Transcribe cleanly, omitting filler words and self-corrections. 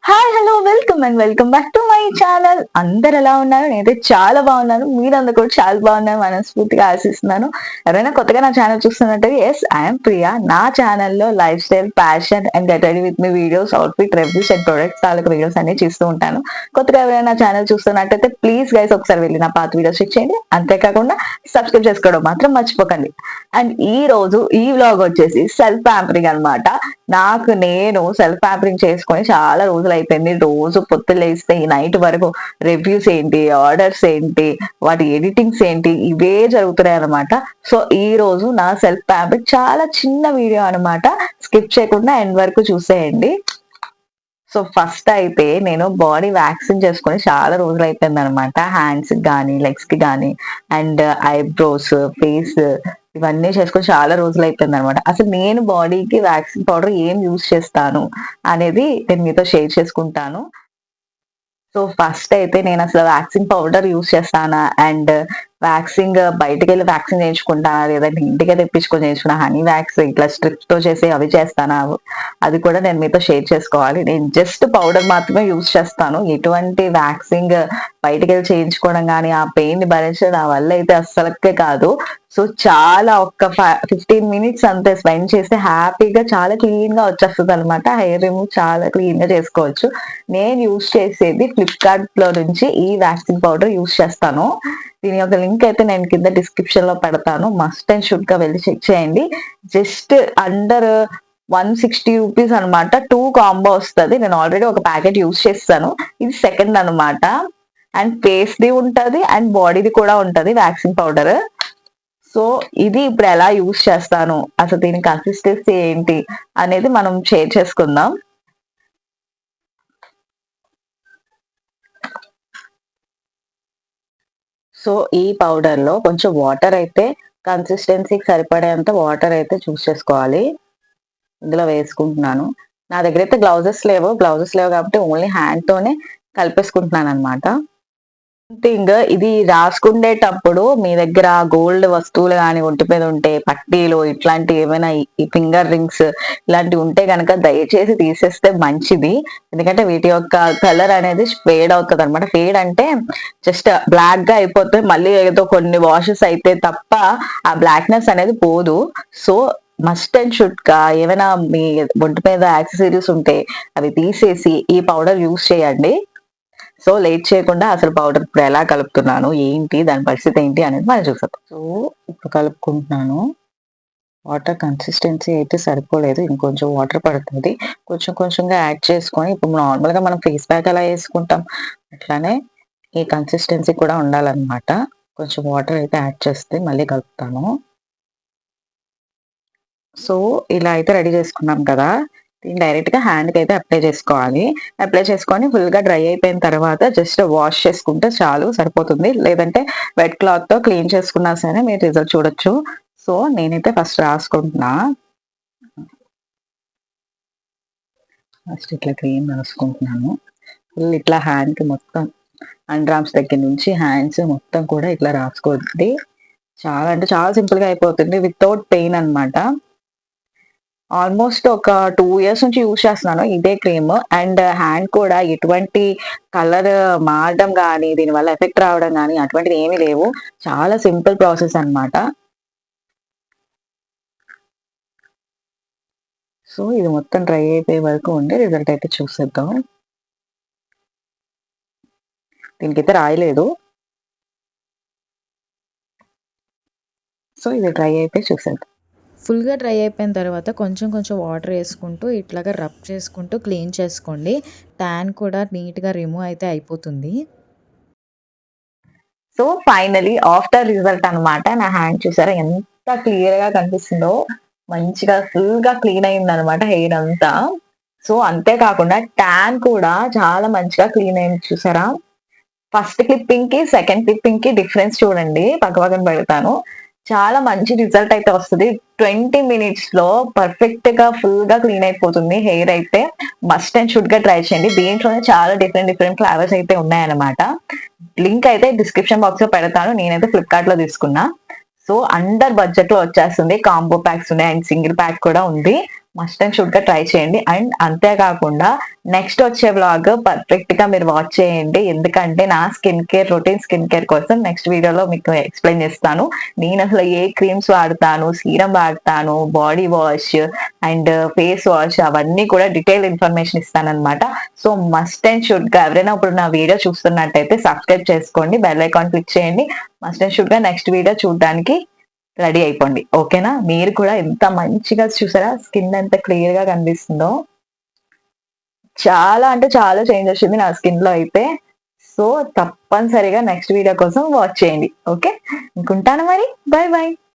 Hi hello welcome back to my channel. అందరు ఎలా ఉన్నారు? నేనైతే చాలా బాగున్నాను. మీరందరూ కూడా చాలా బాగున్నారు మనస్ఫూర్తిగా ఆశిస్తున్నాను. ఎవరైనా కొత్తగా నా ఛానల్ చూస్తున్నట్టయితే ఎస్ ఐఎమ్ ప్రియా. నా ఛానల్లో life style, passion and get ready with me videos, outfit reviews and products తాలూకు వీడియోస్ అన్ని చేస్తూ ఉంటాను. కొత్తగా ఎవరైనా నా ఛానల్ చూస్తున్నట్టయితే ప్లీజ్ గైస్ ఒకసారి వెళ్ళి నా పాత వీడియోస్ చెక్ చేయండి. అంతేకాకుండా సబ్స్క్రైబ్ చేసుకోవడం మాత్రం మర్చిపోకండి. అండ్ ఈ రోజు ఈ వ్లాగ్ వచ్చేసి సెల్ఫ్ ప్యాంపరింగ్ అనమాట. నాకు నేను సెల్ఫ్ ప్యాంపరింగ్ చేసుకొని చాలా రోజులు అయిపోయింది. రోజు పొద్దున్న లేస్తే ఈ నైట్ వరకు రివ్యూస్ ఏంటి, ఆర్డర్స్ ఏంటి, వాటి ఎడిటింగ్స్ ఏంటి, ఇవే జరుగుతున్నాయి అనమాట. సో ఈ రోజు నా సెల్ఫ్ ప్యాంపరింగ్ చాలా చిన్న వీడియో అనమాట. స్కిప్ చేయకుండా ఎండ్ వరకు చూసేయండి. సో ఫస్ట్ అయితే నేను బాడీ వ్యాక్సిన్ చేసుకొని చాలా రోజులు అయిపోయింది అనమాట. హ్యాండ్స్ కి కానీ, లెగ్స్ కి కానీ, అండ్ ఐబ్రోస్, ఫేస్, ఇవన్నీ చేసుకొని చాలా రోజులు అయిపోయింది అనమాట. అసలు నేను బాడీకి వ్యాక్సిన్ పౌడర్ ఏం యూజ్ చేస్తాను అనేది నేను మీతో షేర్ చేసుకుంటాను. సో ఫస్ట్ అయితే నేను అసలు వ్యాక్సిన్ పౌడర్ యూజ్ చేస్తానా, అండ్ వ్యాక్సింగ్ బయటకు వెళ్ళి వ్యాక్సిన్ చేయించుకుంటానా, లేదంటే ఇంటికే తెప్పించుకొని చేయించుకున్నా, హనీ వ్యాక్స్ ఇట్లా స్ట్రిప్స్ తో చేసి అవి చేస్తానా, అది కూడా నేను మీతో షేర్ చేసుకోవాలి. నేను జస్ట్ పౌడర్ మాత్రమే యూజ్ చేస్తాను. ఎటువంటి వ్యాక్సింగ్ బయటకు వెళ్ళి చేయించుకోవడం కానీ, ఆ పెయిన్ ని భరించడం నా వల్ల అయితే అస్సలకే కాదు. సో చాలా ఒక్క 15 మినిట్స్ అంతే స్పెండ్ చేస్తే హ్యాపీగా చాలా క్లీన్ గా వచ్చేస్తుంది అనమాట. హెయిర్ రిమూవ్ చాలా క్లీన్ గా చేసుకోవచ్చు. నేను యూజ్ చేసేది ఫ్లిప్కార్ట్ లో నుంచి ఈ వ్యాక్సిన్ పౌడర్ యూజ్ చేస్తాను. దీని యొక్క లింక్ అయితే నేను కింద డిస్క్రిప్షన్ లో పెడతాను. మస్ట్ అండ్ షుడ్ గా వెళ్ళి చెక్ చేయండి. జస్ట్ అండర్ 160 రూపీస్ అనమాట. 2 కాంబో వస్తుంది. నేను ఆల్రెడీ ఒక ప్యాకెట్ యూజ్ చేస్తాను. ఇది సెకండ్ అనమాట. అండ్ ఫేస్ ది ఉంటది అండ్ బాడీది కూడా ఉంటది వ్యాక్సిన్ పౌడర్. సో ఇది ఇప్పుడు ఎలా యూజ్ చేస్తాను, అసలు దీని కన్సిస్టెన్సీ ఏంటి అనేది మనం షేర్ చేసుకుందాం. సో ఈ పౌడర్ లో కొంచెం వాటర్ అయితే, కన్సిస్టెన్సీకి సరిపడేంత వాటర్ అయితే చూస్ చేసుకోవాలి. ఇందులో వేసుకుంటున్నాను. నా దగ్గర అయితే గ్లౌజెస్ లేవు కాబట్టి ఓన్లీ హ్యాండ్ తోనే కలిపేసుకుంటున్నాను అనమాట. థింగ్ ఇది రాసుకునేటప్పుడు మీ దగ్గర గోల్డ్ వస్తువులు కానీ ఒంటి మీద ఉంటే, పట్టీలు ఇట్లాంటి ఏమైనా ఈ ఫింగర్ రింగ్స్ ఇలాంటివి ఉంటే కనుక దయచేసి తీసేస్తే మంచిది. ఎందుకంటే వీటి యొక్క కలర్ అనేది ఫేడ్ అవుతుంది అనమాట. ఫేడ్ అంటే జస్ట్ బ్లాక్ గా అయిపోతే మళ్ళీ ఏదో కొన్ని వాషెస్ అయితే తప్ప ఆ బ్లాక్నెస్ అనేది పోదు. సో మస్ట్ అండ్ షుడ్ గా ఏమైనా మీ ఒంటి మీద యాక్సెసరీస్ ఉంటే అవి తీసేసి ఈ పౌడర్ యూస్ చేయండి. సో లేట్ చేయకుండా అసలు పౌడర్ ఇప్పుడు ఎలా కలుపుతున్నాను, ఏంటి దాని పరిస్థితి ఏంటి అనేది మనం చూసాం. సో ఇప్పుడు కలుపుకుంటున్నాను. వాటర్ కన్సిస్టెన్సీ అయితే సరిపోలేదు, ఇంకొంచెం వాటర్ పడుతుంది. కొంచెం కొంచెంగా యాడ్ చేసుకొని, ఇప్పుడు నార్మల్ గా మనం ఫేస్ ప్యాక్ ఎలా వేసుకుంటాం అట్లానే ఈ కన్సిస్టెన్సీ కూడా ఉండాలన్నమాట. కొంచెం వాటర్ అయితే యాడ్ చేస్తే మళ్ళీ కలుపుతాను. సో ఇలా అయితే రెడీ చేసుకున్నాం కదా, దీన్ని డైరెక్ట్ గా హ్యాండ్ కి అయితే అప్లై చేసుకోవాలి. అప్లై చేసుకొని ఫుల్ గా డ్రై అయిపోయిన తర్వాత జస్ట్ వాష్ చేసుకుంటే చాలు, సరిపోతుంది. లేదంటే వెట్ క్లాత్ తో క్లీన్ చేసుకున్నా సరే మీరు రిజల్ట్ చూడొచ్చు. సో నేనైతే ఫస్ట్ రాసుకుంటున్నా. ఫస్ట్ ఇట్లా క్లీన్ రాసుకుంటున్నాను. ఫుల్ ఇట్లా హ్యాండ్ కి మొత్తం అండర్ ఆర్మ్స్ దగ్గర నుంచి హ్యాండ్స్ మొత్తం కూడా ఇట్లా రాసుకోండి. చాలా అంటే చాలా సింపుల్ గా అయిపోతుంది, వితౌట్ పెయిన్ అన్నమాట. ఆల్మోస్ట్ ఒక 2 ఇయర్స్ నుంచి యూజ్ చేస్తున్నాను ఇదే క్రీమ్. అండ్ హ్యాండ్ కూడా ఎటువంటి కలర్ మారడం కానీ, దీనివల్ల ఎఫెక్ట్ రావడం కానీ అటువంటిది ఏమీ లేవు. చాలా సింపుల్ ప్రాసెస్ అన్నమాట. సో ఇది మొత్తం డ్రై అయిపోయే వరకు ఉండి రిజల్ట్ అయితే చూసేద్దాం. దీనికైతే రాయలేదు. సో ఇది డ్రై అయిపోయి చూసేద్దాం. ఫుల్గా డ్రై అయిపోయిన తర్వాత కొంచెం కొంచెం వాటర్ వేసుకుంటూ ఇట్లాగా రబ్ చేసుకుంటూ క్లీన్ చేసుకోండి. ట్యాన్ కూడా నీట్గా రిమూవ్ అయితే అయిపోతుంది. సో ఫైనలీ ఆఫ్టర్ రిజల్ట్ అన్నమాట. నా హ్యాండ్ చూసారా ఎంత క్లియర్ గా కనిపిస్తుందో. మంచిగా ఫుల్ గా క్లీన్ అయింది అనమాట హెయిర్ అంతా. సో అంతేకాకుండా ట్యాన్ కూడా చాలా మంచిగా క్లీన్ అయింది చూసారా. ఫస్ట్ క్లిప్పింగ్ కి సెకండ్ క్లిప్పింగ్ కి డిఫరెన్స్ చూడండి, పక్క పక్కన పెడతాను. చాలా మంచి రిజల్ట్ అయితే వస్తుంది. 20 మినిట్స్ లో పర్ఫెక్ట్ గా ఫుల్ గా క్లీన్ అయిపోతుంది హెయిర్ అయితే. మస్ట్ అండ్ షుడ్ గా ట్రై చేయండి. దీంట్లోనే చాలా డిఫరెంట్ డిఫరెంట్ ఫ్లేవర్స్ అయితే ఉన్నాయన్నమాట. లింక్ అయితే డిస్క్రిప్షన్ బాక్స్ లో పెడతాను. నేనైతే ఫ్లిప్కార్ట్ లో తీసుకున్నా. సో అండర్ బడ్జెట్ లో వచ్చేస్తుంది. కాంబో ప్యాక్స్ ఉన్నాయి అండ్ సింగిల్ ప్యాక్ కూడా ఉంది. మస్ట్ అండ్ షుడ్ గా ట్రై చేయండి. అండ్ అంతేకాకుండా నెక్స్ట్ వచ్చే వ్లాగ్ పర్ఫెక్ట్ గా మీరు వాచ్ చేయండి, ఎందుకంటే నా స్కిన్ కేర్ కోసం నెక్స్ట్ వీడియోలో మీకు ఎక్స్ప్లెయిన్ చేస్తాను. నేను అసలు ఏ క్రీమ్స్ వాడతాను, సీరం వాడతాను, body wash and face wash, అవన్నీ కూడా డీటెయిల్ ఇన్ఫర్మేషన్ ఇస్తాను అనమాట. సో మస్ట్ అండ్ షుడ్ గా ఎవరైనా ఇప్పుడు నా వీడియో చూస్తున్నట్టయితే సబ్స్క్రైబ్ చేసుకోండి, బెల్ ఐకాన్ క్లిక్ చేయండి. మస్ట్ అండ్ షుడ్ గా నెక్స్ట్ వీడియో చూడడానికి రెడీ అయిపోండి. ఓకేనా? మీరు కూడా ఎంత మంచిగా చూసారా, స్కిన్ ఎంత క్లియర్ గా కనిపిస్తుందో. చాలా అంటే చాలా చేంజ్ వచ్చింది నా స్కిన్ లో అయితే. సో తప్పనిసరిగా నెక్స్ట్ వీడియో కోసం వాచ్ చేయండి. ఓకే, ఇంకుంటాను మరి. By by.